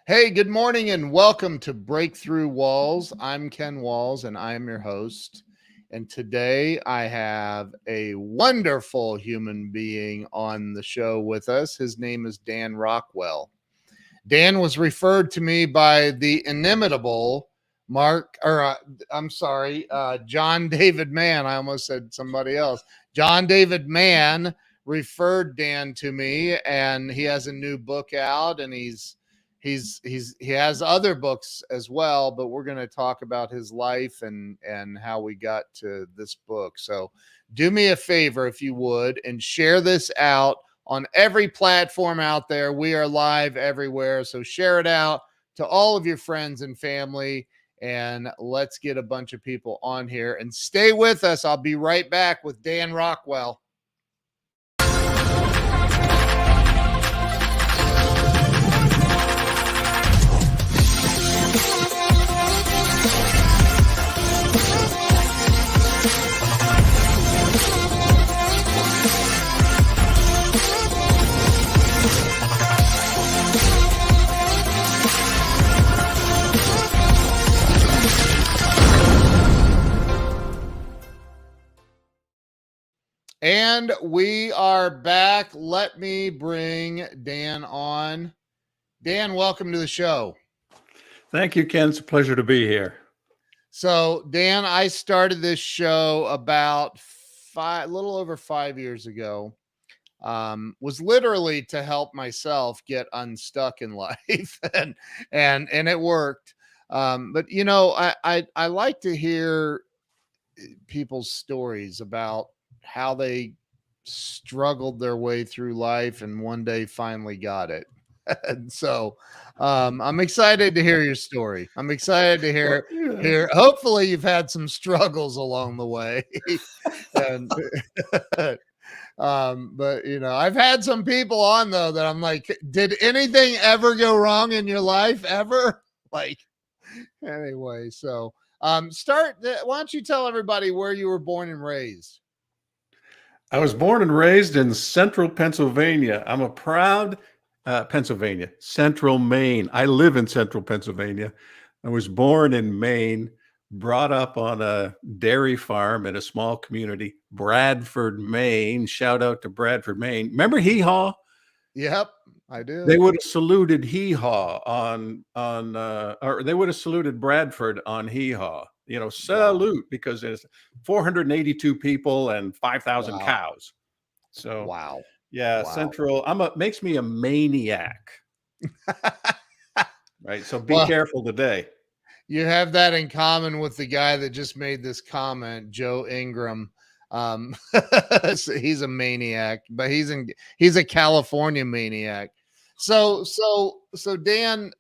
Hey, good morning and welcome to Breakthrough Walls. I'm Ken Walls and I am your host. And today I have a wonderful human being on the show with us. His name is Dan Rockwell. Dan was referred to me by the inimitable John David Mann. I almost said somebody else. John David Mann referred Dan to me, and he has a new book out, and he has other books as well, but we're going to talk about his life and how we got to this book. So do me a favor, if you would, and share this out on every platform out there. We are live everywhere. So share it out to all of your friends and family, and let's get a bunch of people on here and stay with us. I'll be right back with Dan Rockwell. And we are back. Let me bring Dan on. Dan, welcome to the show. Thank you, Ken. It's a pleasure to be here. So, Dan, I started this show about a little over 5 years ago. Was literally to help myself get unstuck in life, and it worked. But you know, I like to hear people's stories about how they struggled their way through life and one day finally got it. And so I'm excited to hear your story. I'm excited to hear. Hopefully you've had some struggles along the way. And but you know, I've had some people on though that I'm like, did anything ever go wrong in your life ever? Like, anyway, so why don't you tell everybody where you were born and raised? I was born and raised in central Pennsylvania. I'm a proud central Maine. I live in central Pennsylvania. I was born in Maine, brought up on a dairy farm in a small community, Bradford, Maine. Shout out to Bradford, Maine. Remember Hee Haw? Yep, I do. They would have saluted Hee Haw or they would have saluted Bradford on Hee Haw. You know, salute, because there's 482 people and 5,000 cows. So, Central, makes me a maniac. Right. So be careful today. You have that in common with the guy that just made this comment, Joe Ingram. So he's a maniac, but he's a California maniac. So Dan,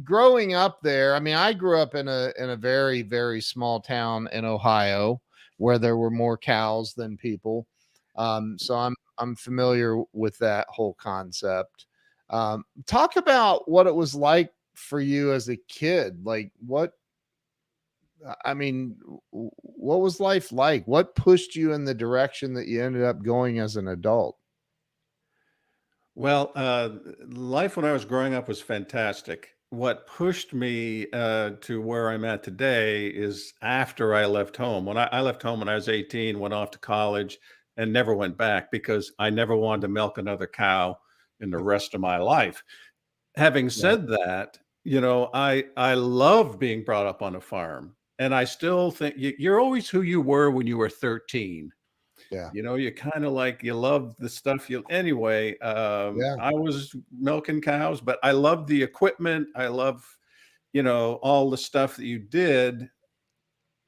growing up there, I mean, I grew up in a very, very small town in Ohio where there were more cows than people. So I'm familiar with that whole concept. Talk about what it was like for you as a kid. Like what was life like? What pushed you in the direction that you ended up going as an adult? Well, life when I was growing up was fantastic. What pushed me to where I'm at today is after I left home. When I left home when I was 18, went off to college and never went back because I never wanted to milk another cow in the rest of my life. Having said that, you know, I love being brought up on a farm, and I still think you're always who you were when you were 13. Yeah. You know, you kind of like, you love the stuff anyway. I was milking cows, but I love the equipment. I love, you know, all the stuff that you did.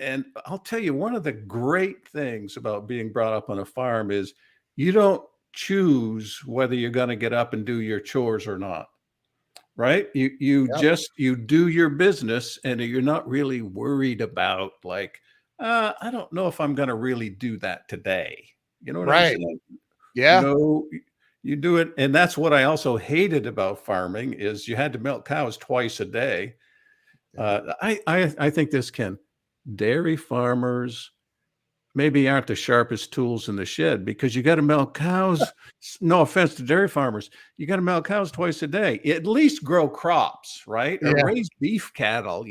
And I'll tell you, one of the great things about being brought up on a farm is you don't choose whether you're going to get up and do your chores or not. Right. You do your business, and you're not really worried about like, I don't know if I'm going to really do that today. You know what I'm saying? Yeah. No, you do it. And that's what I also hated about farming is you had to milk cows twice a day. I think dairy farmers maybe aren't the sharpest tools in the shed, because you got to milk cows. No offense to dairy farmers, you got to milk cows twice a day. At least grow crops, right? Or Yeah. raise beef cattle,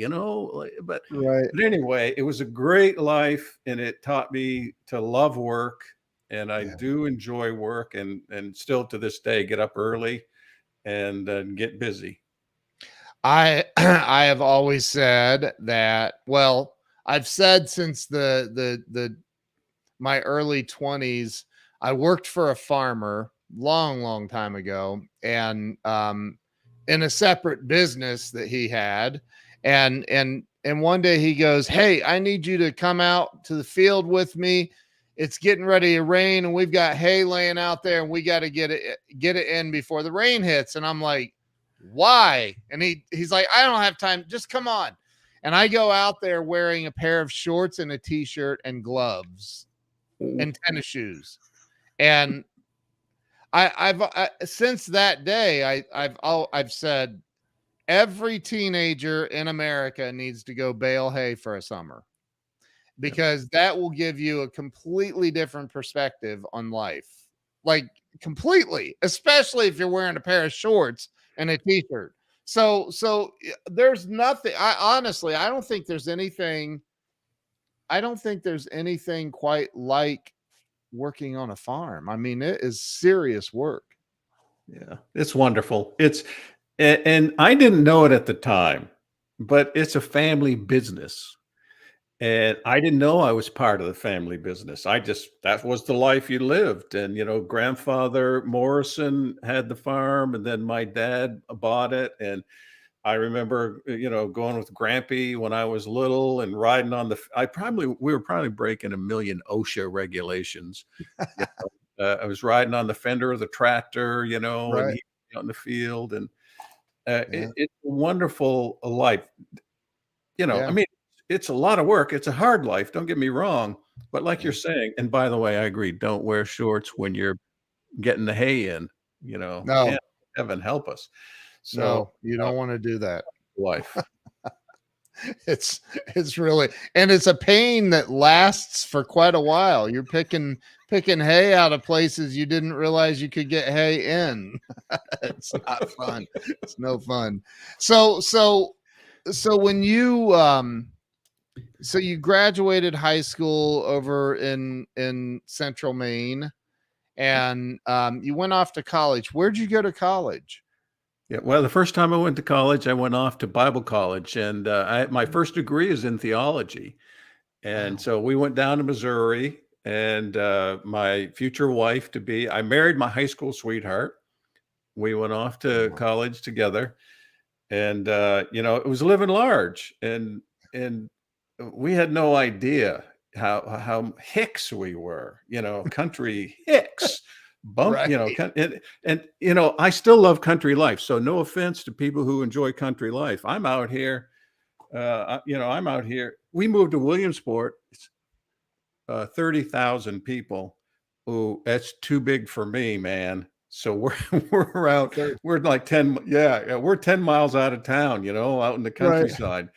But Right. anyway, it was a great life, and it taught me to love work. And I Yeah. do enjoy work, and still to this day get up early and get busy. I have always said that, well, I've said since the my early 20s, I worked for a farmer long time ago, and in a separate business that he had. And one day he goes, "Hey, I need you to come out to the field with me. It's getting ready to rain, and we've got hay laying out there, and we got to get it in before the rain hits." And I'm like, "Why?" And he's like, "I don't have time. Just come on." And I go out there wearing a pair of shorts and a t-shirt and gloves and tennis shoes. And I've since that day, I've said every teenager in America needs to go bale hay for a summer, because that will give you a completely different perspective on life. Like, completely, especially if you're wearing a pair of shorts and a t-shirt. So there's nothing, I don't think there's anything, quite like working on a farm. I mean, it is serious work. Yeah, it's wonderful. And I didn't know it at the time, but it's a family business. And I didn't know I was part of the family business. That was the life you lived. And, grandfather Morrison had the farm, and then my dad bought it. And I remember, going with Grampy when I was little and riding on we were probably breaking a million OSHA regulations. I was riding on the fender of the tractor, and Right. he out in the field. And Yeah. it's a wonderful life. I Yeah. mean, it's a lot of work. It's a hard life. Don't get me wrong. But like Yeah. you're saying, and by the way, I agree. Don't wear shorts when you're getting the hay in, No, can't heaven help us. So, no, you don't want to do that. life. It's really, and it's a pain that lasts for quite a while. You're picking hay out of places you didn't realize you could get hay in. It's not fun. It's no fun. So when you graduated high school over in Central Maine, and you went off to college. Where'd you go to college? Yeah, well, the first time I went to college, I went off to Bible college, and my first degree is in theology. And Wow. so we went down to Missouri, and my future wife to be, I married my high school sweetheart. We went off to Wow. college together, and it was living large, and we had no idea how hicks we were, country hicks. Bump, Right. and I still love country life. So no offense to people who enjoy country life. I'm out here, I'm out here. We moved to Williamsport. It's 30,000 people. Ooh, that's too big for me, man. So we're out. We're like 10. Yeah, we're 10 miles out of town. Out in the Right. countryside.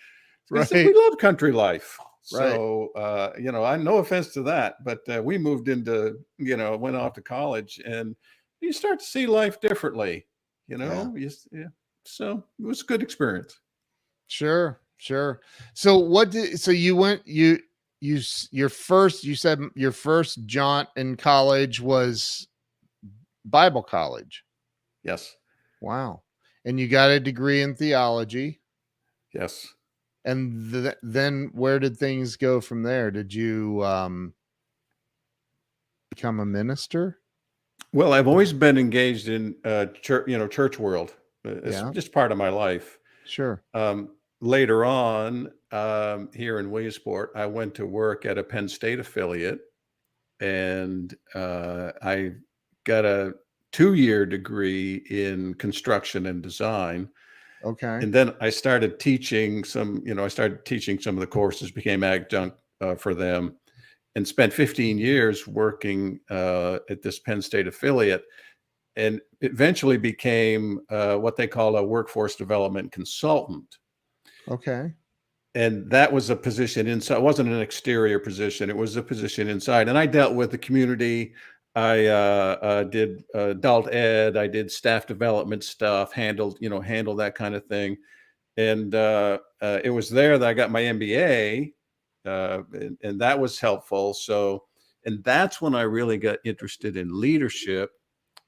Because we Right. love country life. Right. So, I no offense to that, but we moved into, went off to college, and you start to see life differently, Yeah. yeah. So it was a good experience. Sure. Sure. So you went, you said your first jaunt in college was Bible college. Yes. Wow. And you got a degree in theology. Yes. And then where did things go from there? Did you become a minister? Well, I've always been engaged in church world. It's Yeah. just part of my life. Sure. Later on, here in Williamsport, I went to work at a Penn State affiliate, and I got a 2-year degree in construction and design. Okay. And then I started teaching some of the courses, became adjunct for them, and spent 15 years working at this Penn State affiliate, and eventually became what they call a workforce development consultant. Okay. and that was a position inside. It wasn't an exterior position. It was a position inside. And I dealt with the community. I did adult ed. I did staff development stuff, handled that kind of thing. And it was there that I got my MBA, and that was helpful. So, and that's when I really got interested in leadership,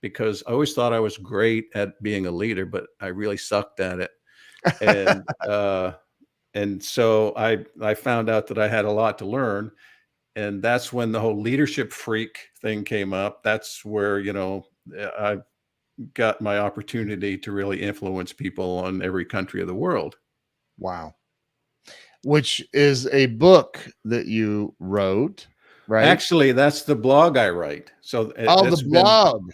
because I always thought I was great at being a leader, but I really sucked at it. And and so I found out that I had a lot to learn, and that's when the whole leadership freak thing came up. That's where I got my opportunity to really influence people on every country of the world. Wow. Which is a book that you wrote, right? Actually, that's the blog I write. So the blog.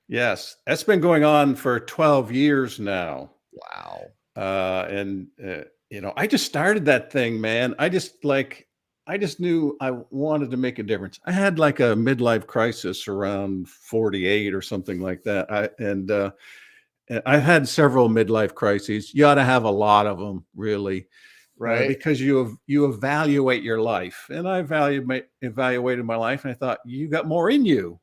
Yes, that's been going on for 12 years now. Wow. And I just started that thing, man. I just knew I wanted to make a difference. I had like a midlife crisis around 48 or something like that. I've had several midlife crises. You ought to have a lot of them, really, right? Because you evaluate your life, and I evaluated my life, and I thought, you got more in you.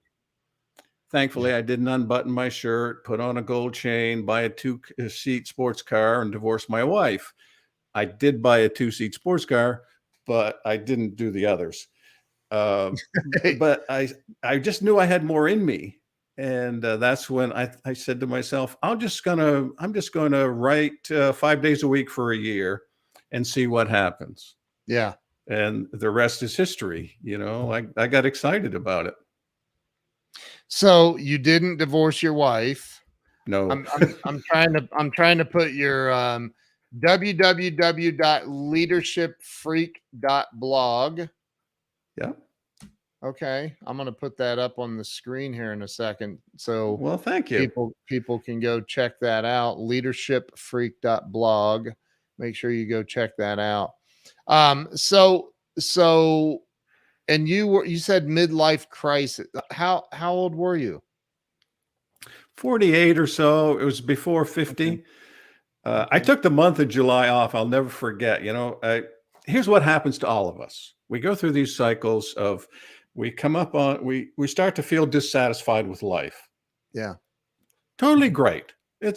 Thankfully, I didn't unbutton my shirt, put on a gold chain, buy a two-seat sports car, and divorce my wife. I did buy a two-seat sports car, but I didn't do the others. But I just knew I had more in me. And that's when I said to myself, I'm just gonna write 5 days a week for a year and see what happens. Yeah. And the rest is history. I got excited about it. So you didn't divorce your wife? No. I'm trying to put your www.leadershipfreak.blog. Yeah. Okay, I'm going to put that up on the screen here in a second. So, well, thank you. People can go check that out. Leadershipfreak.blog. Make sure you go check that out. So, and you said midlife crisis. How old were you? 48 or so. It was before 50. Okay. I took the month of July off. I'll never forget. Here's what happens to all of us. We go through these cycles of, we start to feel dissatisfied with life. Yeah. Totally great. I'm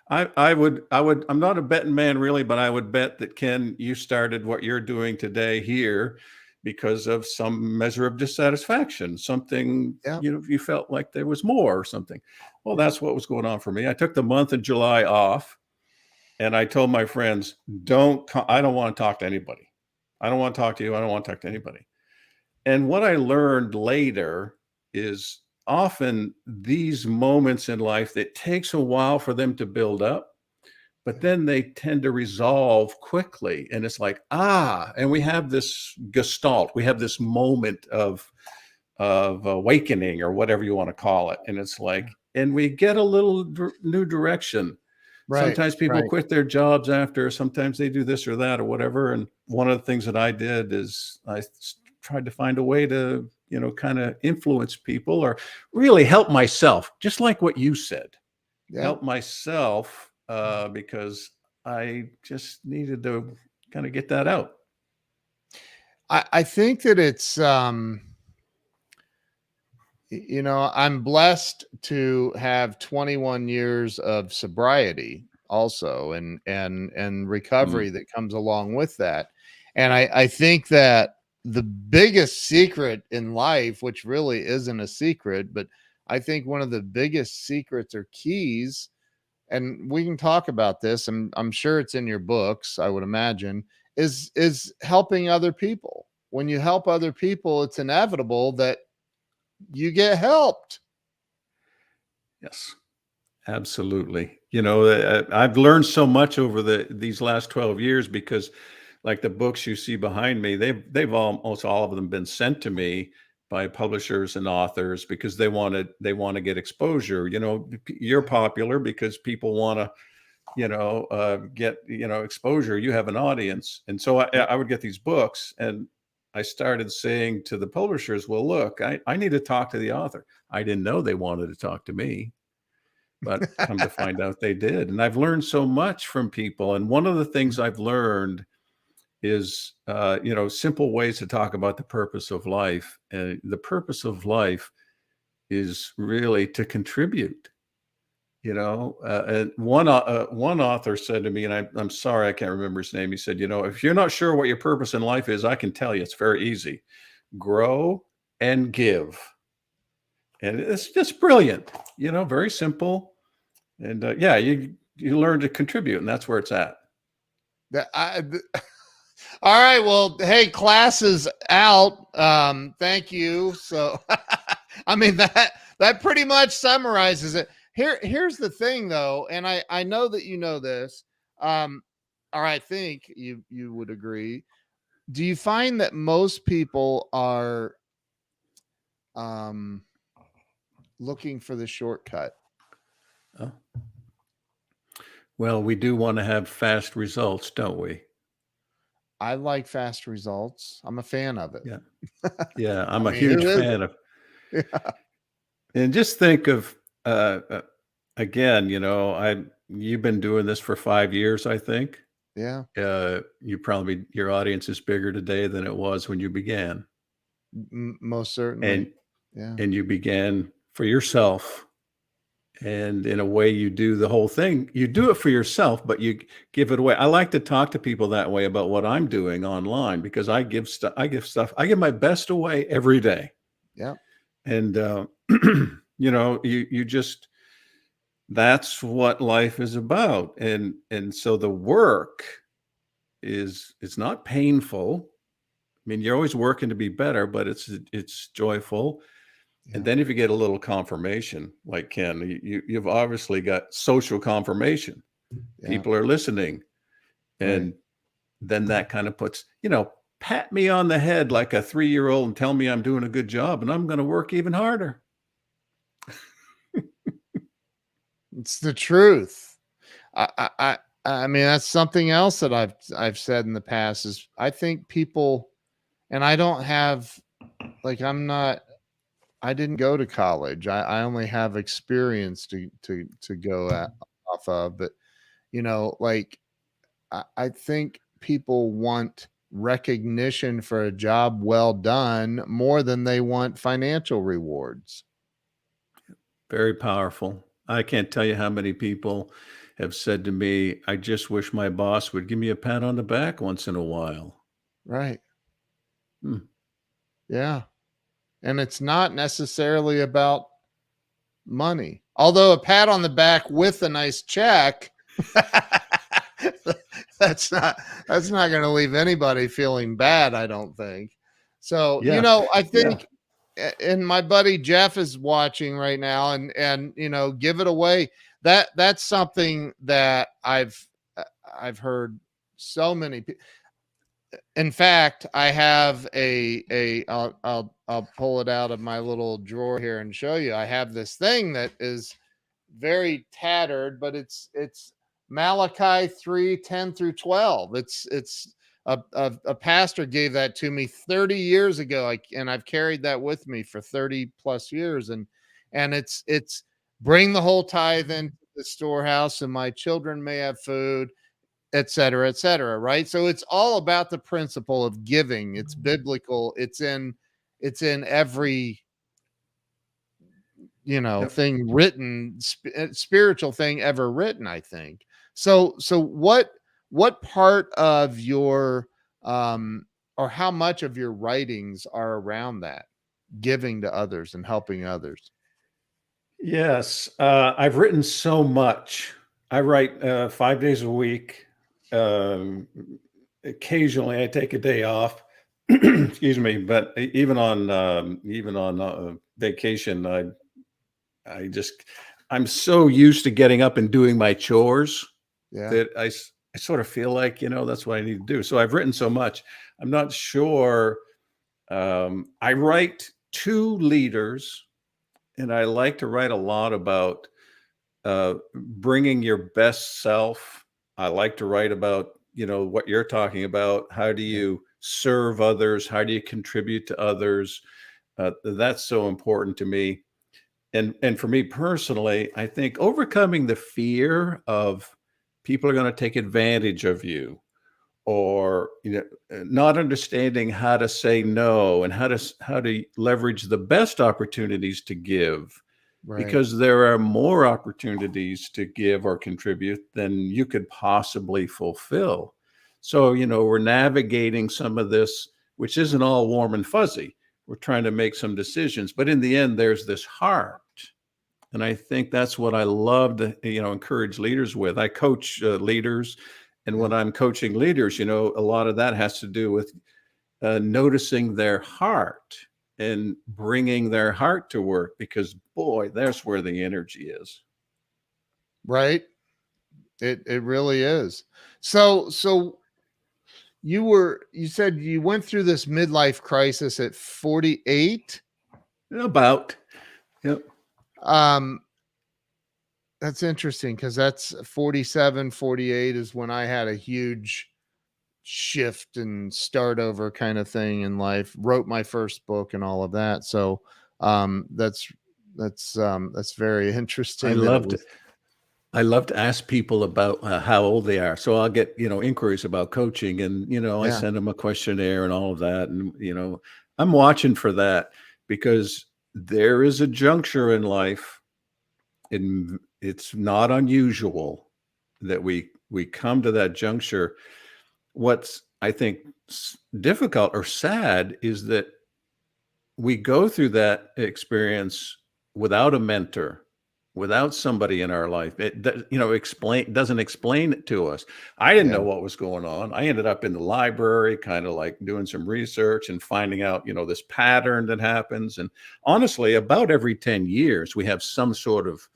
not a betting man really, but I would bet that, Ken, you started what you're doing today here because of some measure of dissatisfaction, something, you felt like there was more or something. Well, that's what was going on for me. I took the month of July off, and I told my friends, I don't want to talk to anybody. I don't want to talk to you. I don't want to talk to anybody. And what I learned later is often these moments in life, it takes a while for them to build up, but then they tend to resolve quickly. And it's like, and we have this gestalt. We have this moment of awakening, or whatever you want to call it. And it's like, and we get a little new direction. Right, sometimes people quit their jobs after, sometimes they do this or that or whatever. And one of the things that I did is I tried to find a way to, kind of influence people, or really help myself, just like what you said. Help myself, because I just needed to kind of get that out. I think that it's, I'm blessed to have 21 years of sobriety also, and recovery that comes along with that. And I think that the biggest secret in life, which really isn't a secret, but I think one of the biggest secrets or keys, and we can talk about this, and I'm sure it's in your books, I would imagine, is helping other people. When you help other people, it's inevitable that you get helped. Yes, absolutely. I've learned so much over these last 12 years, because like the books you see behind me, they've almost all of them been sent to me by publishers and authors, because they want to get exposure. You're popular because people want to, get, exposure. You have an audience. And so I would get these books, and I started saying to the publishers, well, look, I need to talk to the author. I didn't know they wanted to talk to me, but come to find out they did. And I've learned so much from people. And one of the things I've learned is, simple ways to talk about the purpose of life. And the purpose of life is really to contribute. And one author said to me, and I'm sorry, I can't remember his name. He said, if you're not sure what your purpose in life is, I can tell you it's very easy. Grow and give. And it's just brilliant, very simple. And you learn to contribute, and that's where it's at. All right. Well, hey, class is out. Thank you. So, I mean, that pretty much summarizes it. Here's the thing, though, and I know that you know this, or I think you would agree. Do you find that most people are looking for the shortcut? Oh. Well, we do want to have fast results, don't we? I like fast results. I'm a fan of it. Yeah. Yeah. I'm a huge fan of. Yeah. And just think of, again, you've been doing this for 5 years, I think. Yeah. Your audience is bigger today than it was when you began. Most certainly. And you began for yourself. And in a way, you do the whole thing. You do it for yourself, but you give it away. I like to talk to people that way about what I'm doing online, because I give my best away every day. Yeah. And, you just, that's what life is about. And so the work it's not painful. I mean, you're always working to be better, but it's joyful. Yeah. And then if you get a little confirmation, like Ken, you've obviously got social confirmation. Yeah. People are listening. And then that kind of puts, pat me on the head like a 3-year-old and tell me I'm doing a good job, and I'm going to work even harder. It's the truth. I mean, that's something else that I've said in the past is I think people, and I don't have, like, I didn't go to college. I only have experience to go off of, but like I think people want recognition for a job well done more than they want financial rewards. Very powerful. I can't tell you how many people have said to me, I just wish my boss would give me a pat on the back once in a while. Right. Yeah. And it's not necessarily about money. Although a pat on the back with a nice check, that's not going to leave anybody feeling bad, I don't think. So, I think, and my buddy Jeff is watching right now, and give it away. That's something that I've heard so many people. In fact, I have I'll pull it out of my little drawer here and show you. I have this thing that is very tattered, but it's Malachi 3:10-12. It's a pastor gave that to me 30 years ago, and I've carried that with me for 30 plus years, and it's bring the whole tithe into the storehouse, and my children may have food, et cetera, right? So it's all about the principle of giving. It's biblical. It's in every, thing written, spiritual thing ever written, I think. So what part of your, or how much of your writings are around that, giving to others and helping others? Yes. I've written so much. I write 5 days a week. Occasionally I take a day off, excuse me, but even on vacation, I'm so used to getting up and doing my chores that I sort of feel like, that's what I need to do. So I've written so much. I'm not sure. I write to leaders, and I like to write a lot about bringing your best self. I like to write about, what you're talking about. How do you serve others? How do you contribute to others? That's so important to me. And for me personally, I think overcoming the fear of people are going to take advantage of you, or not understanding how to say no and how to leverage the best opportunities to give, because there are more opportunities to give or contribute than you could possibly fulfill. So, we're navigating some of this, which isn't all warm and fuzzy. We're trying to make some decisions, but in the end, there's this heart. And I think that's what I love to, encourage leaders with. I coach leaders. And when I'm coaching leaders, a lot of that has to do with noticing their heart and bringing their heart to work, because boy, that's where the energy is. Right. It really is. So you said you went through this midlife crisis at 48? About. Yep. That's interesting, because that's 47, 48 is when I had a huge shift and start over kind of thing in life, wrote my first book and all of that. So that's very interesting. I love to ask people about how old they are. So I'll get, inquiries about coaching, and, I send them a questionnaire and all of that. And, I'm watching for that, because there is a juncture in life, and it's not unusual that we come to that juncture. What's, I think, difficult or sad is that we go through that experience without a mentor, without somebody in our life. It doesn't explain it to us. I didn't know what was going on. I ended up in the library, kind of like doing some research and finding out, this pattern that happens. And honestly, about every 10 years, we have some sort of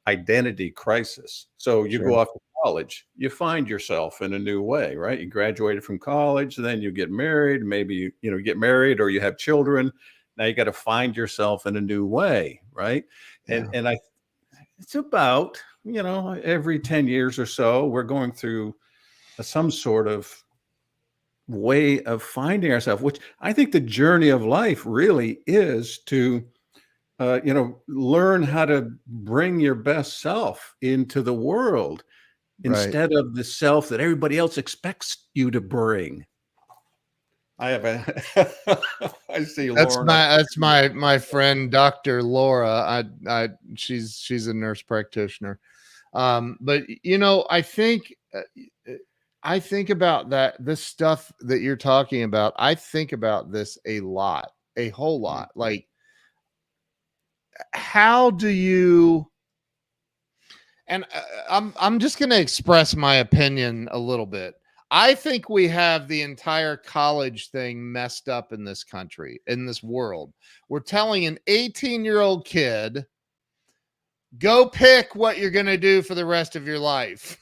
identity crisis. So you go off to college, you find yourself in a new way, right? You graduated from college, then you get married, maybe you get married, or you have children. Now you got to find yourself in a new way, right? And it's about, every 10 years or so, we're going through some sort of way of finding ourselves, which I think the journey of life really is to learn how to bring your best self into the world, instead of the self that everybody else expects you to bring. I see Laura. That's my friend, Dr. Laura. She's a nurse practitioner. But I think about this stuff that you're talking about. I think about this a whole lot. Like, how do you, and I'm just going to express my opinion a little bit. I think we have the entire college thing messed up in this country, in this world. We're telling an 18-year-old kid, go pick what you're going to do for the rest of your life.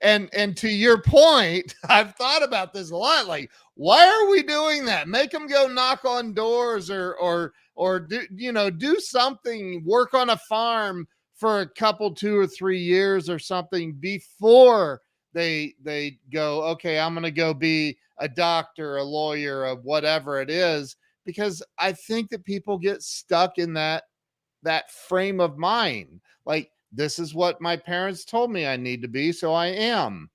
and to your point, I've thought about this a lot. Like, why are we doing that? Make them go knock on doors, or do something, work on a farm for a couple, 2 or 3 years or something before they go, okay, I'm going to go be a doctor, a lawyer, of whatever it is. Because I think that people get stuck in that frame of mind. Like, this is what my parents told me I need to be, so I am.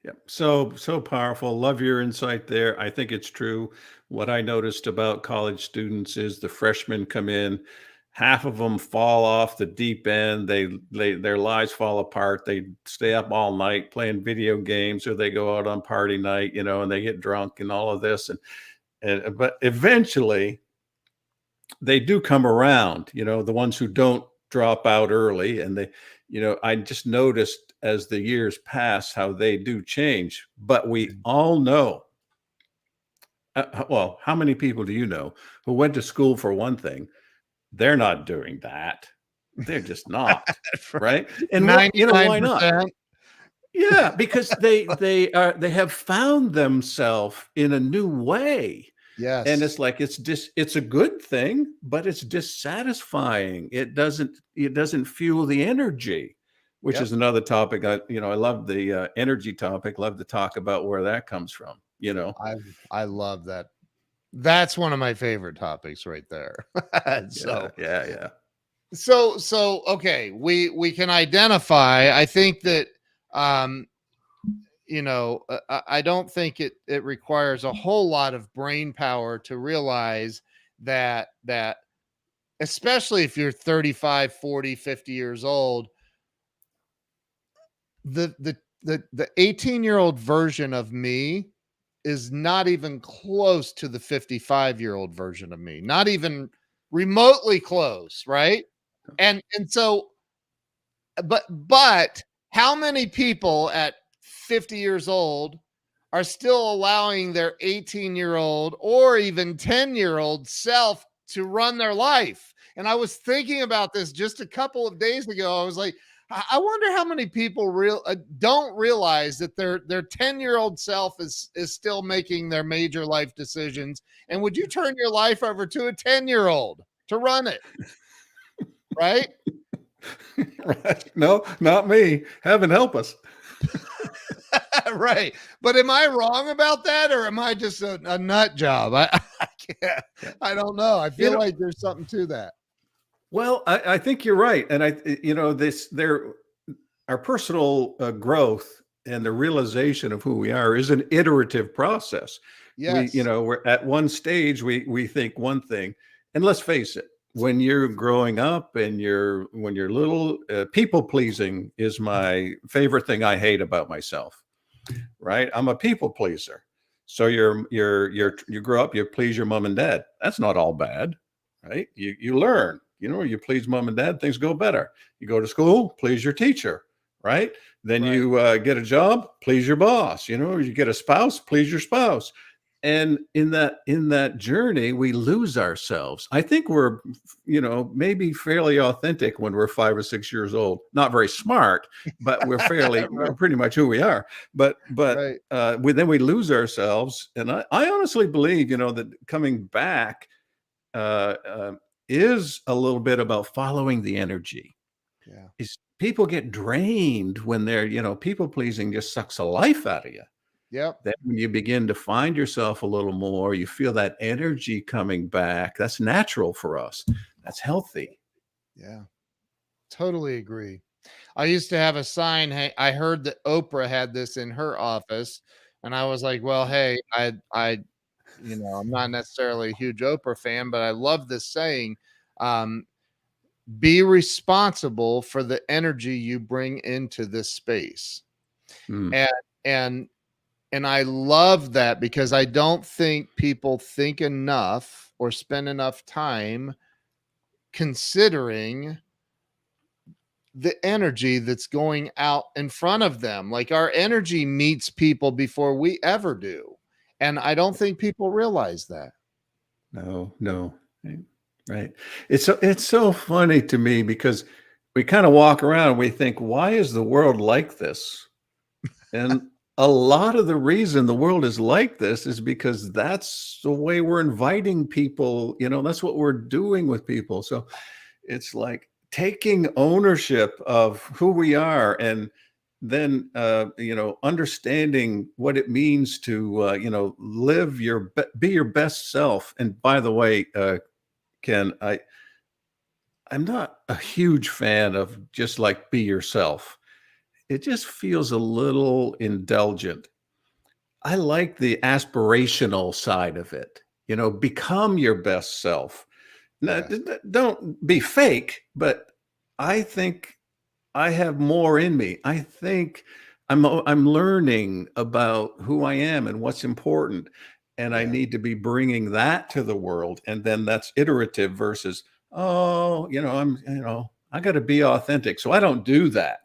Yeah. So powerful. Love your insight there. I think it's true. What I noticed about college students is the freshmen come in, half of them fall off the deep end. Their lives fall apart. They stay up all night playing video games, or they go out on party night, and they get drunk and all of this. But eventually they do come around, the ones who don't drop out early. And I just noticed as the years pass how they do change. But we all know, well, how many people do you know who went to school for one thing? They're not doing that. They're just not. Right. And why not? Yeah, because they have found themselves in a new way. Yes. And it's like, it's a good thing, but it's dissatisfying. It doesn't fuel the energy, which is another topic. I love the energy topic. Love to talk about where that comes from. I love that. That's one of my favorite topics right there. So okay, we can identify. I think that I don't think it requires a whole lot of brain power to realize that especially if you're 35, 40, 50 years old, the 18-year-old version of me is not even close to the 55-year-old version of me, not even remotely close, right? And so but how many people at 50 years old are still allowing their 18-year-old or even 10-year-old self to run their life? And I was thinking about this just a couple of days ago. I was like, I wonder how many people don't realize that their 10-year-old self is still making their major life decisions. And would you turn your life over to a 10-year-old to run it? Right? Right. No, not me. Heaven help us. Right. But am I wrong about that, or am I just a nut job? I can't, I don't know. I feel like there's something to that. Well, I think you're right. And our personal growth and the realization of who we are is an iterative process. Yes. We're at one stage, we think one thing, and let's face it, when you're growing up and when you're little, people pleasing is my favorite thing I hate about myself. Right? I'm a people pleaser. So you grow up, you please your mom and dad. That's not all bad, right? You learn, you please mom and dad, things go better. You go to school, please your teacher, right? Then you get a job, please your boss. You get a spouse, please your spouse. And in that journey, we lose ourselves. I think we're, maybe fairly authentic when we're 5 or 6 years old. Not very smart, but we're fairly, we're pretty much who we are. But then we lose ourselves. And I honestly believe, that coming back is a little bit about following the energy. Yeah. People get drained when they're, people pleasing just sucks the life out of you. Yep. Then when you begin to find yourself a little more, you feel that energy coming back. That's natural for us. That's healthy. Yeah. Totally agree. I used to have a sign. Hey, I heard that Oprah had this in her office, and I was like, well, hey, I'm not necessarily a huge Oprah fan, but I love this saying. Be responsible for the energy you bring into this space. And I love that, because I don't think people think enough or spend enough time considering the energy that's going out in front of them. Like, our energy meets people before we ever do. And I don't think people realize that. No. Right. It's so funny to me, because we kind of walk around and we think, why is the world like this? And a lot of the reason the world is like this is because that's the way we're inviting people. That's what we're doing with people. So it's like taking ownership of who we are, and then, understanding what it means to, be your best self. And by the way, Ken, I'm not a huge fan of just like be yourself. It just feels a little indulgent. I like the aspirational side of it. Become your best self. Now, don't be fake, but I think I have more in me. I think I'm learning about who I am and what's important, and I need to be bringing that to the world. And then that's iterative versus, I got to be authentic, so I don't do that.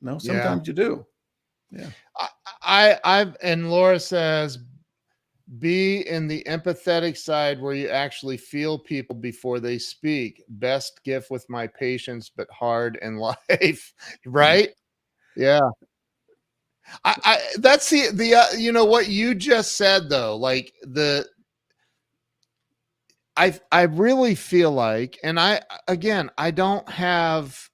No, sometimes you do. Yeah. I've and Laura says, be in the empathetic side where you actually feel people before they speak. Best gift with my patients, but hard in life. Right? Yeah. That's the what you just said, though, like I really feel like, and I don't have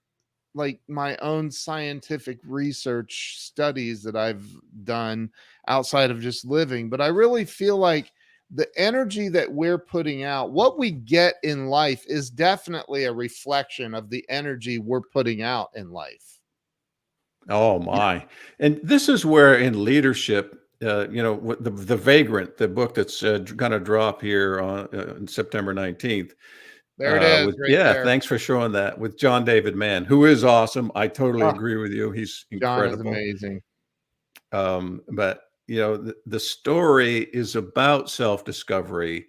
like my own scientific research studies that I've done outside of just living, but I really feel like the energy that we're putting out, what we get in life, is definitely a reflection of the energy we're putting out in life. Oh You know, my. And this is where in leadership, the Vagrant, the book that's going to drop here on September 19th. there it is right Yeah, there. thanks for showing that with John David Mann, who is awesome. I totally Oh, agree with you. He's John is incredible. amazing. But the story is about self-discovery,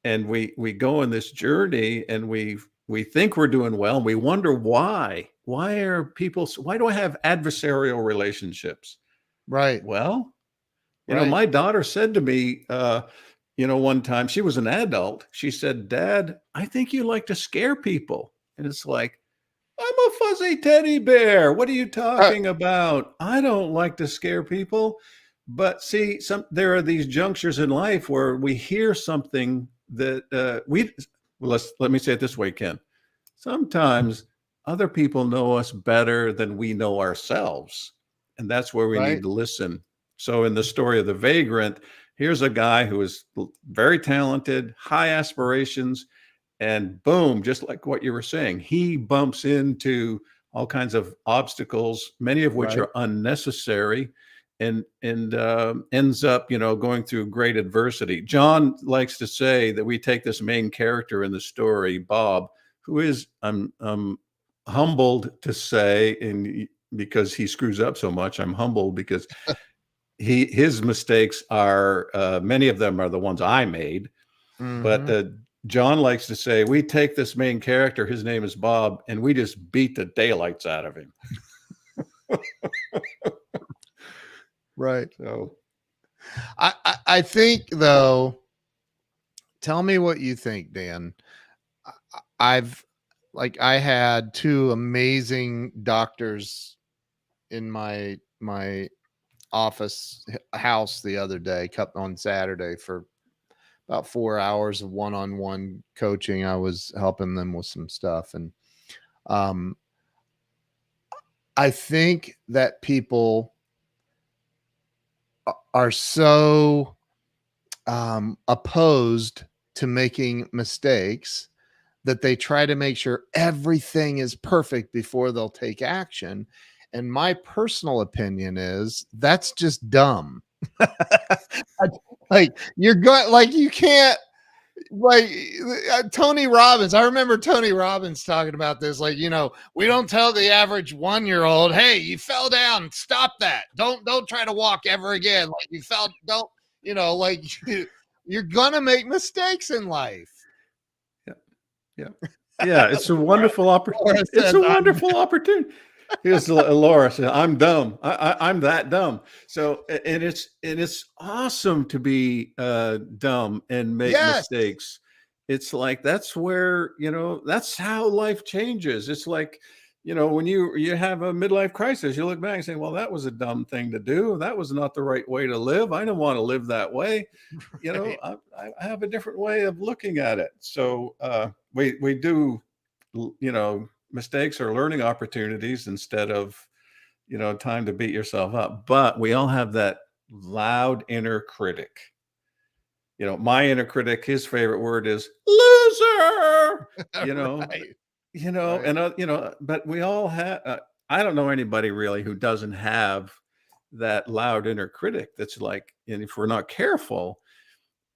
and we go on this journey, and we think we're doing well, and we wonder why. Why do I have adversarial relationships? Right, Well, right. my daughter said to me, one time, she was an adult. She said, "Dad, I think you like to scare people." And it's like, I'm a fuzzy teddy bear. What are you Uh, talking about? I don't like to scare people. But see, there are these junctures in life where we hear something that let me say it this way, Ken. Sometimes other people know us better than we know ourselves. And that's where we need right, to listen. So in the story of the Vagrant, here's a guy who is very talented, high aspirations, and boom, just like what you were saying, he bumps into all kinds of obstacles, many of which right. are unnecessary, and ends up, going through great adversity. John likes to say that we take this main character in the story, Bob, who is, I'm humbled to say, and because he screws up so much, I'm humbled because his mistakes are, many of them are the ones I made. But Mhm. John likes to say, we take this main character, his name is Bob, and we just beat the daylights out of him. Right. So, I think though, tell me what you think, Dan. I've I had two amazing doctors in my office house the other day, on Saturday for about 4 hours of one-on-one coaching. I was helping them with some stuff. And um, I think that people are so opposed to making mistakes that they try to make sure everything is perfect before they'll take action. And my personal opinion is that's just dumb. Like you're going, like you can't, like Tony Robbins. I remember Tony Robbins talking about this. Like, we don't tell the average 1-year-old, "Hey, you fell down. Stop that. Don't try to walk ever again. Like you fell. Don't like you're gonna make mistakes in life." yeah, yeah, yeah. It's a wonderful Laura opportunity. It's says, a "I'm." wonderful opportunity. Here's Laura said, "I'm dumb. I'm that dumb." So, and it's awesome to be dumb and make Yes, mistakes. It's like that's where that's how life changes. It's like when you have a midlife crisis, you look back and say, "Well, that was a dumb thing to do. That was not the right way to live. I don't want to live that way." right. I have a different way of looking at it. So we do, mistakes are learning opportunities instead of, time to beat yourself up. But we all have that loud inner critic. My inner critic, his favorite word is loser. You know, Right, right. and but we all have. I don't know anybody really who doesn't have that loud inner critic. That's like, and if we're not careful,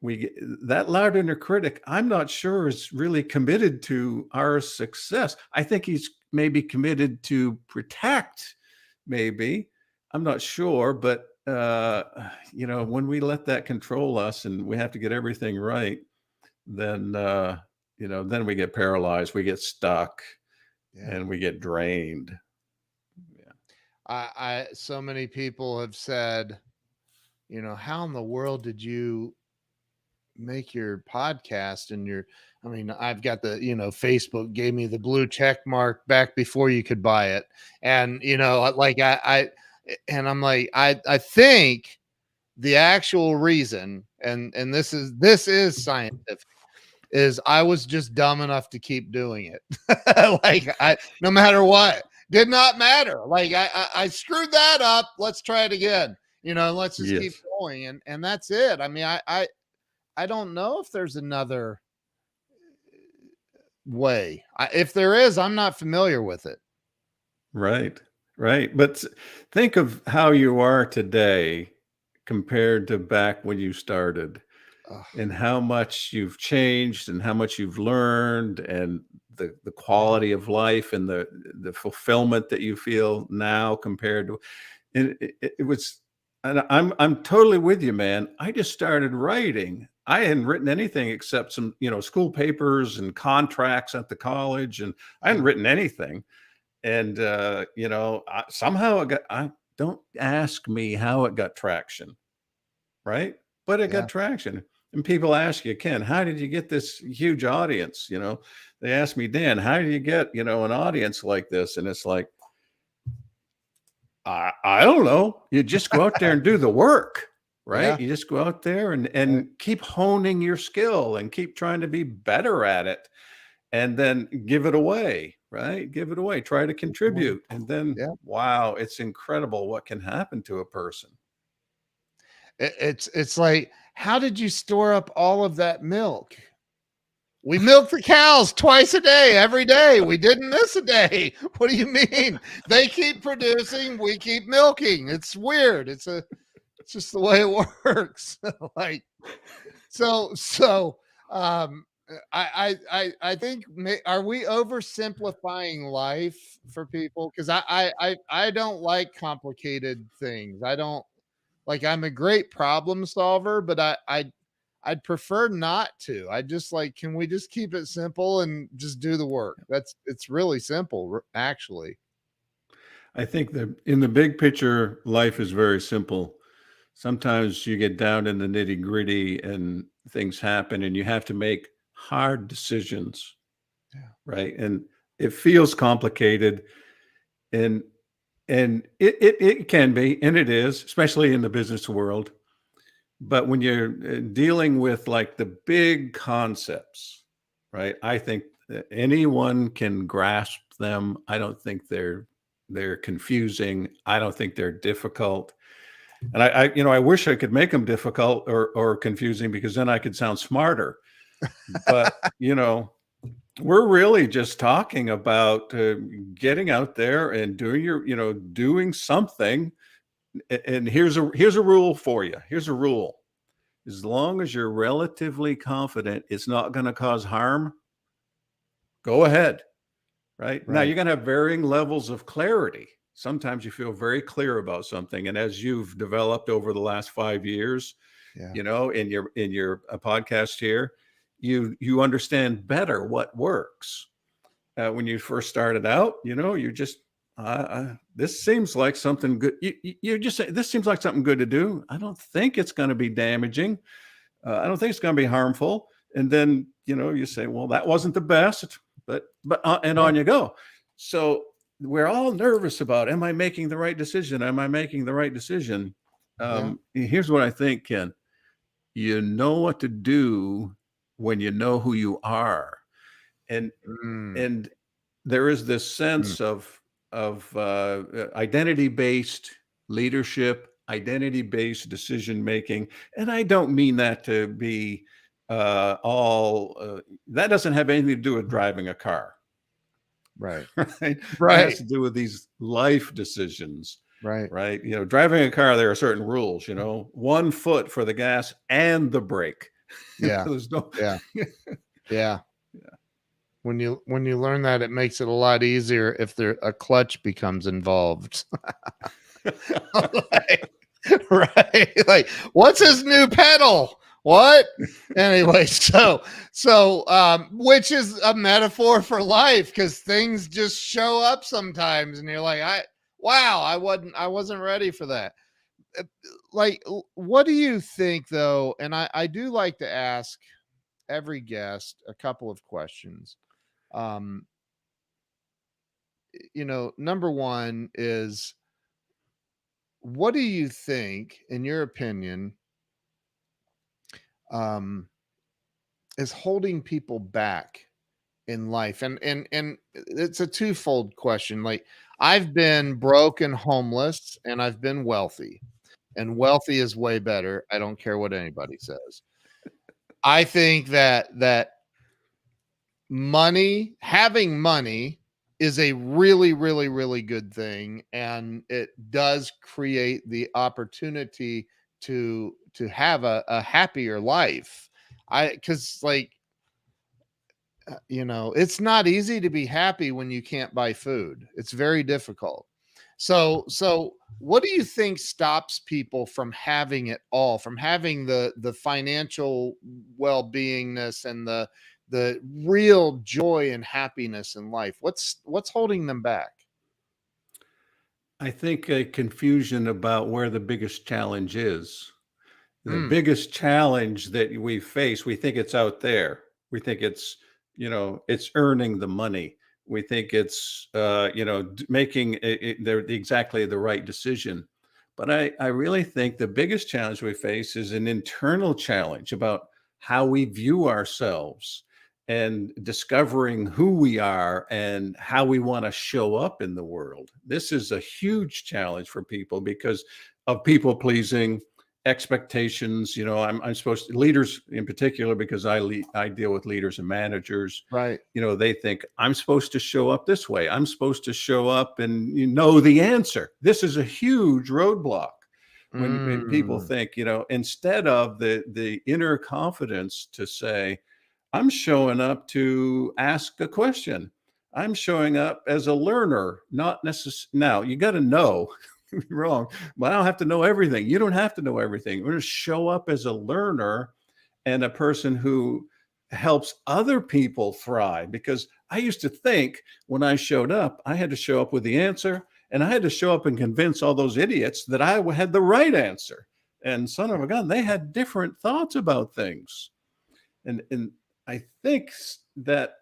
we get that loud inner critic. I'm not sure is really committed to our success. I think he's maybe committed to protect, maybe. I'm not sure, but when we let that control us and we have to get everything right, then then we get paralyzed, we get stuck, Yeah. and we get drained. Yeah. I so many people have said, how in the world did you make your podcast and I mean, I've got the, Facebook gave me the blue check mark back before you could buy it. And, like and I'm like, I think the actual reason, and this is scientific, is I was just dumb enough to keep doing it. Like no matter what, did not matter. Like I screwed that up. Let's try it again. Let's just keep Yes. going. And that's it. I mean, I don't know if there's another way. If there is, I'm not familiar with it. Right. Right. But think of how you are today compared to back when you started, Ugh, and how much you've changed and how much you've learned, and the yeah, quality of life and the fulfillment that you feel now compared to it was. And I'm totally with you, man. I just started writing. I hadn't written anything except some, school papers and contracts at the college, and I hadn't yeah, written anything. And somehow it got. I don't ask me how it got traction, right? But it yeah, got traction. And people ask you, Ken, how did you get this huge audience? They ask me, Dan, how do you get, an audience like this? And it's like, I don't know. You just go out there and do the work, right? yeah, You just go out there and right, keep honing your skill and keep trying to be better at it, and then give it away, right? Give it away. Try to contribute. And then, yeah. wow, it's incredible what can happen to a person. It's like, how did you store up all of that milk? We milk the cows twice a day, every day. We didn't miss a day. What do you mean? They keep producing, we keep milking. It's weird. It's just the way it works. Like, so I think are we oversimplifying life for people? Because I don't like complicated things. I don't like, I'm a great problem solver, but I'd prefer not to. I just like, can we just keep it simple and just do the work? It's really simple, actually. I think that in the big picture, life is very simple. Sometimes you get down in the nitty gritty and things happen and you have to make hard decisions, Yeah. right? And it feels complicated, and it can be, and it is, especially in the business world. But when you're dealing with like the big concepts, right? I think that anyone can grasp them. I don't think they're confusing. I don't think they're difficult. And I wish I could make them difficult or confusing, because then I could sound smarter. But we're really just talking about getting out there and doing something. And here's a rule for you. Here's a rule: as long as you're relatively confident it's not going to cause harm, go ahead. Right now, Right. you're going to have varying levels of clarity. Sometimes you feel very clear about something, and as you've developed over the last 5 years, Yeah. in your podcast here, you understand better what works. When you first started out, you just this seems like something good. You just say, this seems like something good to do. I don't think it's going to be damaging. I don't think it's going to be harmful. And then you say, well, that wasn't the best, but and Yeah. on you go. So we're all nervous about, am I making the right decision? Am I making the right decision? Yeah. Here's what I think, Ken. You know what to do when you know who you are, and Mm, and there is this mm, sense of identity based leadership, identity based decision making, and I don't mean that to be all. That doesn't have anything to do with driving a car, right. right? That has Right. to do with these life decisions, Right. right? Driving a car, there are certain rules. 1 foot for the gas and the brake. Yeah. There's no. Yeah. Yeah. When you learn that, it makes it a lot easier if there a clutch becomes involved. Like, right? Like, what's his new pedal? What? Anyway, which is a metaphor for life, because things just show up sometimes, and you're like, wow, I wasn't ready for that. Uh, Like, what do you think though? And I do like to ask every guest a couple of questions. Um, number one is, what do you think, in your opinion, um, is holding people back in life? And it's a twofold question. Like, I've been broke and homeless, and I've been wealthy, and wealthy is way better. I don't care what anybody says. I think that having money is a really, really, really good thing, and it does create the opportunity to have a happier life. Because like, it's not easy to be happy when you can't buy food. It's very difficult. So what do you think stops people from having it all, from having the financial well-beingness and the real joy and happiness in life? What's holding them back? I think a confusion about where the biggest challenge is. The Mm, biggest challenge that we face, we think it's out there. We think it's, it's earning the money. We think it's, making exactly the right decision. But I really think the biggest challenge we face is an internal challenge about how we view ourselves and discovering who we are and how we want to show up in the world. This is a huge challenge for people because of people pleasing, expectations. I'm supposed to, leaders in particular, because I deal with leaders and managers. right. They think I'm supposed to show up this way. I'm supposed to show up and the answer. This is a huge roadblock when people Mm, think, instead of the inner confidence to say, I'm showing up to ask a question. I'm showing up as a learner, not necessarily. Now, you got to know, don't get me wrong, but I don't have to know everything. You don't have to know everything. We're going to show up as a learner and a person who helps other people thrive. Because I used to think when I showed up, I had to show up with the answer, and I had to show up and convince all those idiots that I had the right answer. And son of a gun, they had different thoughts about things. And I think that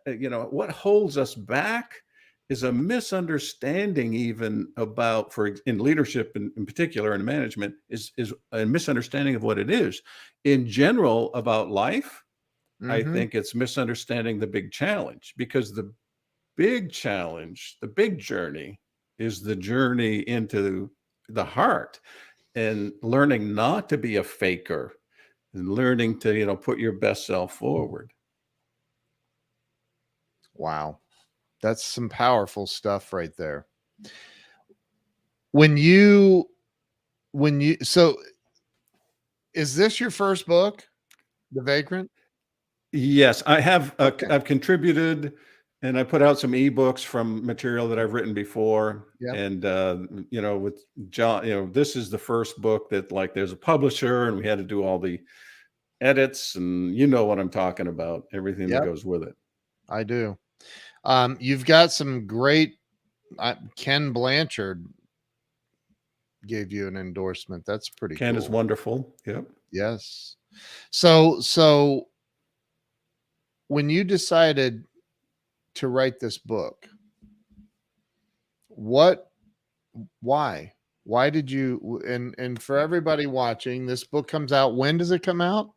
what holds us back is a misunderstanding, even about, in leadership in particular, and management, is a misunderstanding of what it is in general about life. I mm-hmm. think it's misunderstanding the big challenge, because the big challenge, the big journey, is the journey into the heart, and learning not to be a faker, and learning to put your best self forward. Wow. That's some powerful stuff right there. When you so is this your first book, The Vagrant? Yes, I have. Okay. I've contributed, and I put out some ebooks from material that I've written before. Yep. And with John, this is the first book that, like, there's a publisher, and we had to do all the edits, and you know what I'm talking about, everything that Yep. goes with it. I do. You've got some great. Ken Blanchard gave you an endorsement. That's pretty Ken is cool. wonderful. Yep. Yes. So when you decided to write this book, why did you, and for everybody watching, this book comes out, when does it come out?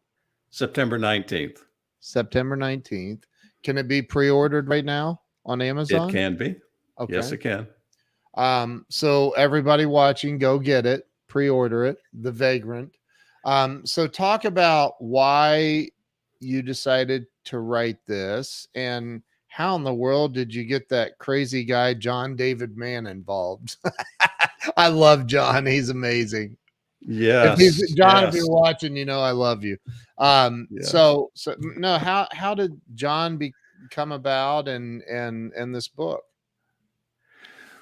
September 19th. September 19th. Can it be pre-ordered right now on Amazon? It can be. Okay. Yes, it can. So everybody watching, go get it, pre-order it, The Vagrant. So talk about why you decided to write this, and how in the world did you get that crazy guy, John David Mann, involved? I love John. He's amazing. Yes. John, if Yes. you're watching, I love you. Yes. So no, how did John come about and this book?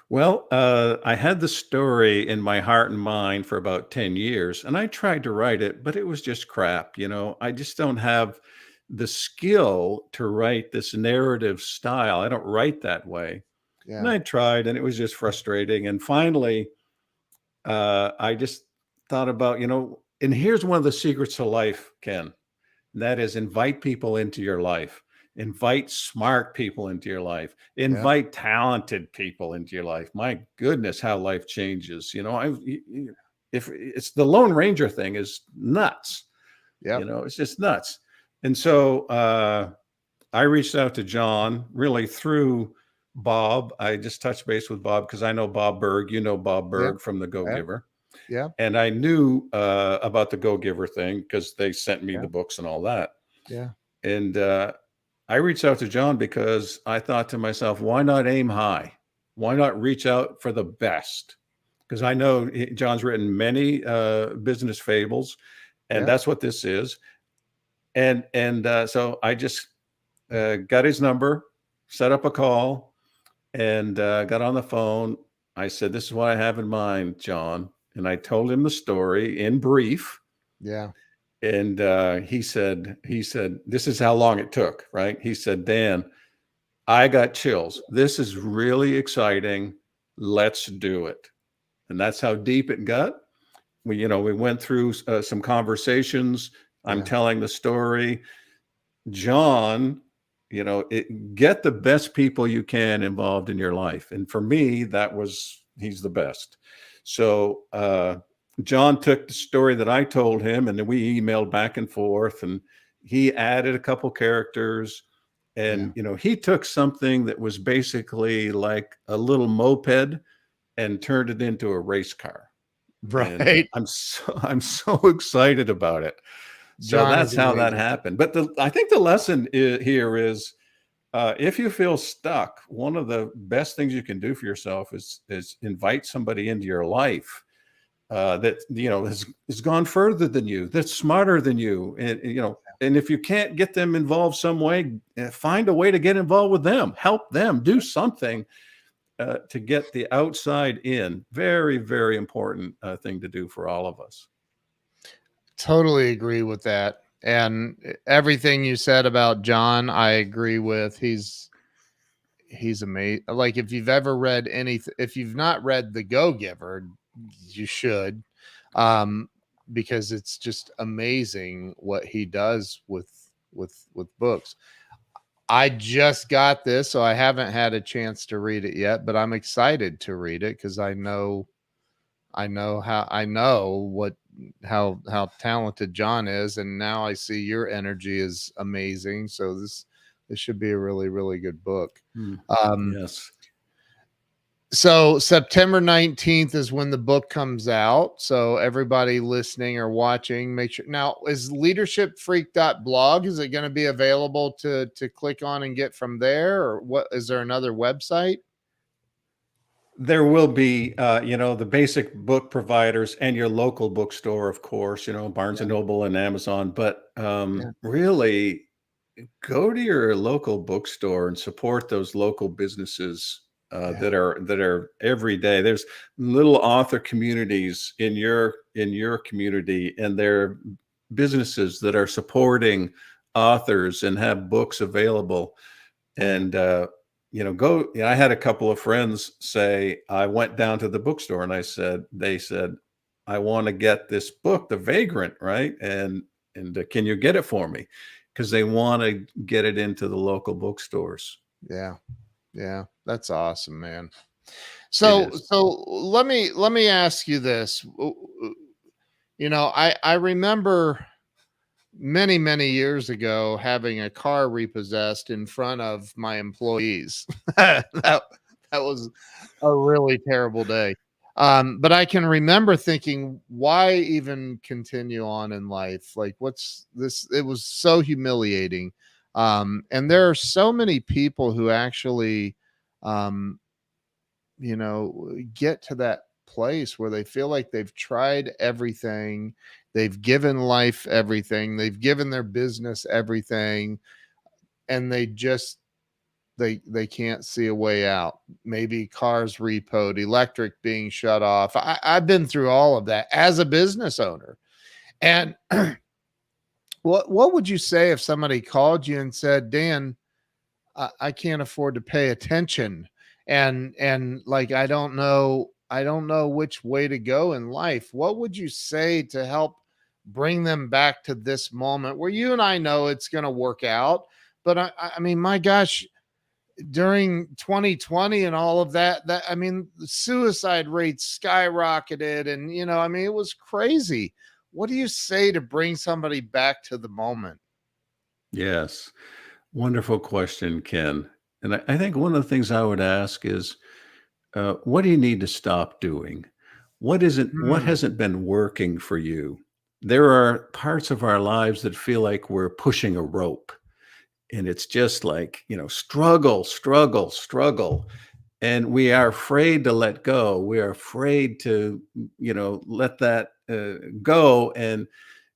Well, I had the story in my heart and mind for about 10 years, and I tried to write it, but it was just crap. I just don't have the skill to write this narrative style. I don't write that way. And Yeah. I tried, and it was just frustrating. And finally, I just thought about, and here's one of the secrets to life, Ken, and that is invite people into your life. Invite smart people into your life. Invite talented people into your life. My goodness, how life changes. If it's the Lone Ranger thing is nuts. Yeah. It's just nuts. And so I reached out to John really through Bob. I just touched base with Bob because I know Bob Berg. You know Bob Berg from the Go Giver. Yeah. And I knew about the Go Giver thing because they sent me Yeah. the books and all that. Yeah. And I reached out to John because I thought to myself, why not aim high? Why not reach out for the best? Because I know John's written many business fables, and that's what this is. And so I just got his number, set up a call, and got on the phone. I said, "This is what I have in mind, John," and I told him the story in brief. Yeah. And he said, "This is how long it took, right?" He said, "Dan, I got chills. This is really exciting. Let's do it." And that's how deep it got. We went through some conversations. I'm telling the story. John, get the best people you can involved in your life. And for me, he's the best. So John took the story that I told him, and then we emailed back and forth, and he added a couple characters. And, he took something that was basically like a little moped and turned it into a race car. Right. And I'm so excited about it. So that's how that happened. But I think the lesson here is, if you feel stuck, one of the best things you can do for yourself is invite somebody into your life that has gone further than you, that's smarter than you, and if you can't get them involved some way, find a way to get involved with them, help them, do something to get the outside in. Very, very important thing to do for all of us. Totally agree with that. And everything you said about John, I agree with. He's amazing. Like, if you've ever read if you've not read The Go-Giver, you should, because it's just amazing what he does with books. I just got this, so I haven't had a chance to read it yet, but I'm excited to read it because I know how talented John is, and now I see your energy is amazing. So this should be a really, really good book. Yes. So September 19th is when the book comes out. So everybody listening or watching, make sure. Now, is leadershipfreak.blog, is it going to be available to click on and get from there? Or what, is there another website? There will be, the basic book providers and your local bookstore, of course, Barnes and Noble and Amazon. But really, go to your local bookstore and support those local businesses that are every day. There's little author communities in your community, and they're businesses that are supporting authors and have books available. And I had a couple of friends say, I went down to the bookstore and they said, I want to get this book, The Vagrant, right? And can you get it for me? Because they want to get it into the local bookstores. Yeah. That's awesome, man. So let me ask you this. I remember many years ago having a car repossessed in front of my employees. that was a really terrible day. But I can remember thinking, why even continue on in life? Like, what's this? It was so humiliating. And there are so many people who actually, get to that place where they feel like they've tried everything. They've given life everything. They've given their business everything. And they just, they can't see a way out. Maybe cars repoed, electric being shut off. I've been through all of that as a business owner. And what would you say if somebody called you and said, Dan, I can't afford to pay attention, and like, I don't know which way to go in life? What would you say to help bring them back to this moment where you and I know it's going to work out? But I mean, my gosh, during 2020 and all of that, I mean, the suicide rates skyrocketed, and it was crazy. What do you say to bring somebody back to the moment? Yes. Wonderful question, Ken. And I think one of the things I would ask is, what do you need to stop doing? What hasn't been working for you? There are parts of our lives that feel like we're pushing a rope, And it's just like, struggle, struggle, struggle. And we are afraid to let go. We are afraid to, let that go. And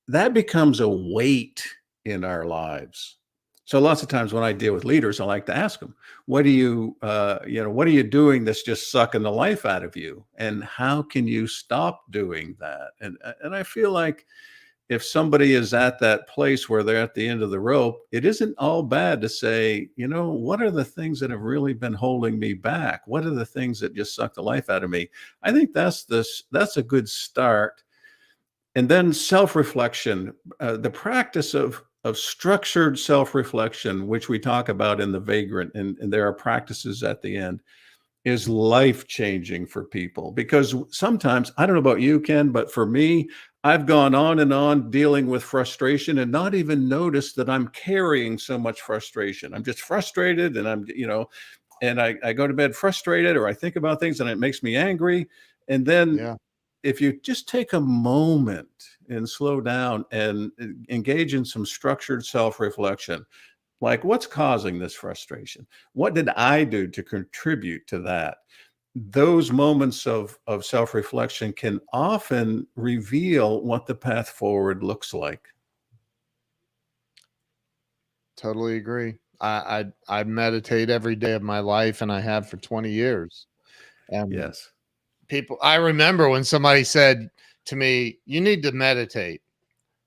that becomes a weight in our lives. So lots of times when I deal with leaders, I like to ask them, what are you doing that's just sucking the life out of you? And how can you stop doing that? And I feel like if somebody is at that place where they're at the end of the rope, it isn't all bad to say, what are the things that have really been holding me back? What are the things that just suck the life out of me? I think that's a good start. And then self-reflection, the practice of structured self-reflection, which we talk about in the Vagrant, and there are practices at the end, is life-changing for people. Because sometimes, I don't know about you, Ken, but for me, I've gone on and on dealing with frustration and not even noticed that I'm carrying so much frustration. I'm just frustrated, and and I go to bed frustrated, or I think about things and it makes me angry. And then if you just take a moment and slow down and engage in some structured self-reflection, like, what's causing this frustration? What did I do to contribute to that? Those moments of self-reflection can often reveal what the path forward looks like. Totally agree. I meditate every day of my life, and I have for 20 years. And yes, I remember when somebody said to me, "You need to meditate."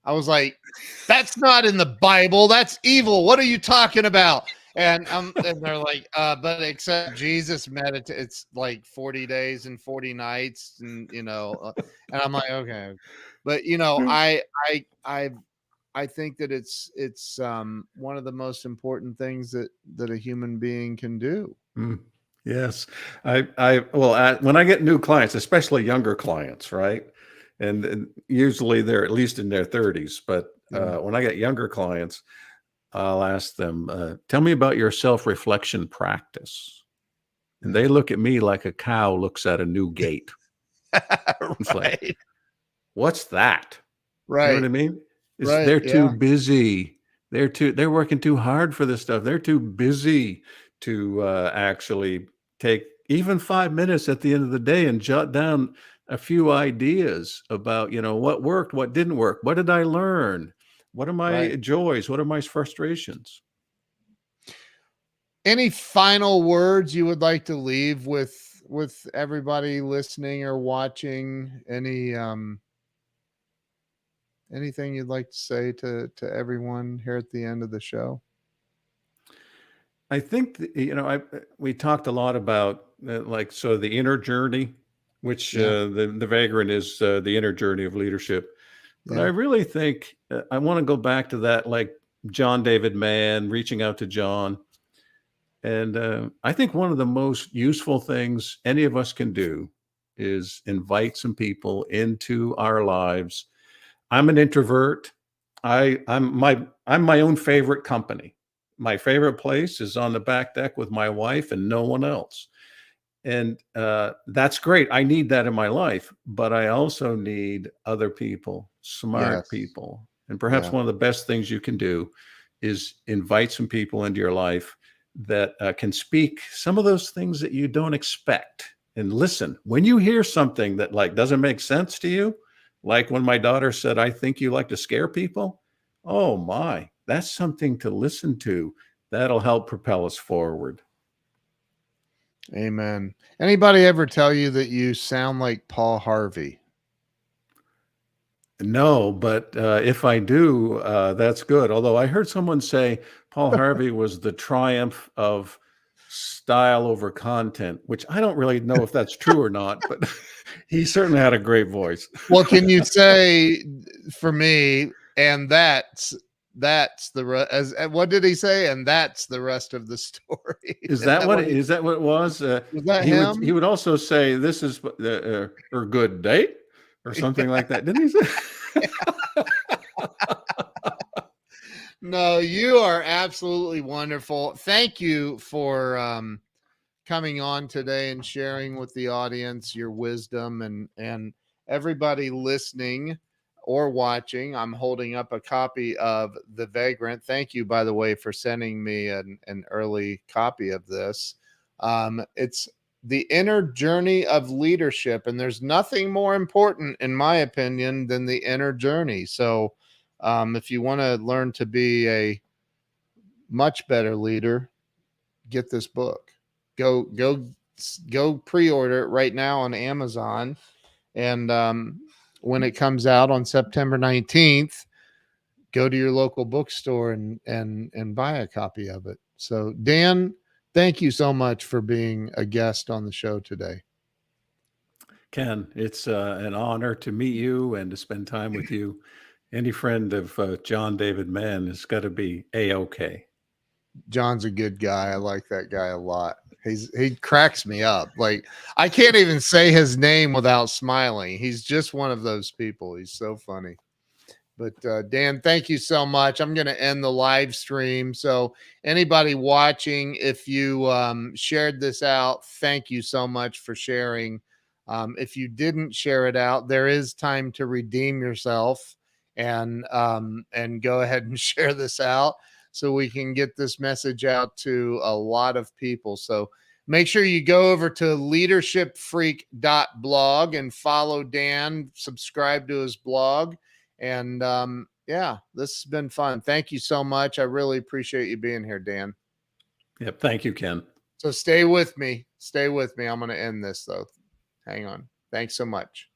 I was like, "That's not in the Bible. That's evil. What are you talking about?" And they're like, "But except Jesus meditates, it's like 40 days and 40 nights, and and I'm like, okay, but I think that it's one of the most important things that a human being can do. Yes, when I get new clients, especially younger clients, right? And usually they're at least in their 30s, but when I get younger clients, I'll ask them, tell me about your self-reflection practice. And they look at me like a cow looks at a new gate. It's like, what's that? Right. You know what I mean? Right. They're too busy. They're working too hard for this stuff. They're too busy to actually take even 5 minutes at the end of the day and jot down a few ideas about, what worked, what didn't work. What did I learn? What are my joys? What are my frustrations? Any final words you would like to leave with everybody listening or watching? Anything you'd like to say to everyone here at the end of the show? I think, we talked a lot about the inner journey, which the Vagrant is the inner journey of leadership. But I really think I want to go back to that, like John David Mann, reaching out to John. And I think one of the most useful things any of us can do is invite some people into our lives. I'm an introvert. I'm my own favorite company. My favorite place is on the back deck with my wife and no one else. And that's great. I need that in my life, but I also need other people, smart people. And perhaps one of the best things you can do is invite some people into your life that can speak some of those things that you don't expect. And listen, when you hear something that doesn't make sense to you, like when my daughter said, "I think you like to scare people." Oh my, that's something to listen to. That'll help propel us forward. Amen. Anybody ever tell you that you sound like Paul Harvey? No, but if I do, that's good. Although I heard someone say Paul Harvey was the triumph of style over content, which I don't really know if that's true or not, but he certainly had a great voice. Well, can you say for me, and that's what did he say? And that's the rest of the story. Is that what it was? Was that him? He would also say, "This is a good date," or something like that. Didn't he say? No, you are absolutely wonderful. Thank you for coming on today and sharing with the audience your wisdom, and everybody listening. or watching, I'm holding up a copy of The Vagrant. Thank you, by the way, for sending me an early copy of this. It's the inner journey of leadership, and there's nothing more important, in my opinion, than the inner journey. So if you want to learn to be a much better leader, get this book. Go pre-order it right now on Amazon. And when it comes out on September 19th, go to your local bookstore and buy a copy of it. So, Dan, thank you so much for being a guest on the show today. Ken, it's an honor to meet you and to spend time with you. Any friend of John David Mann has got to be A-OK. John's a good guy. I like that guy a lot. He cracks me up. Like, I can't even say his name without smiling. He's just one of those people. He's so funny. But Dan, thank you so much. I'm going to end the live stream. So anybody watching, if you shared this out, thank you so much for sharing. If you didn't share it out, there is time to redeem yourself and go ahead and share this out so we can get this message out to a lot of people. So make sure you go over to leadershipfreak.blog and follow Dan, subscribe to his blog. And yeah, this has been fun. Thank you so much. I really appreciate you being here, Dan. Yep. Thank you, Ken. So stay with me. Stay with me. I'm going to end this, though. Hang on. Thanks so much.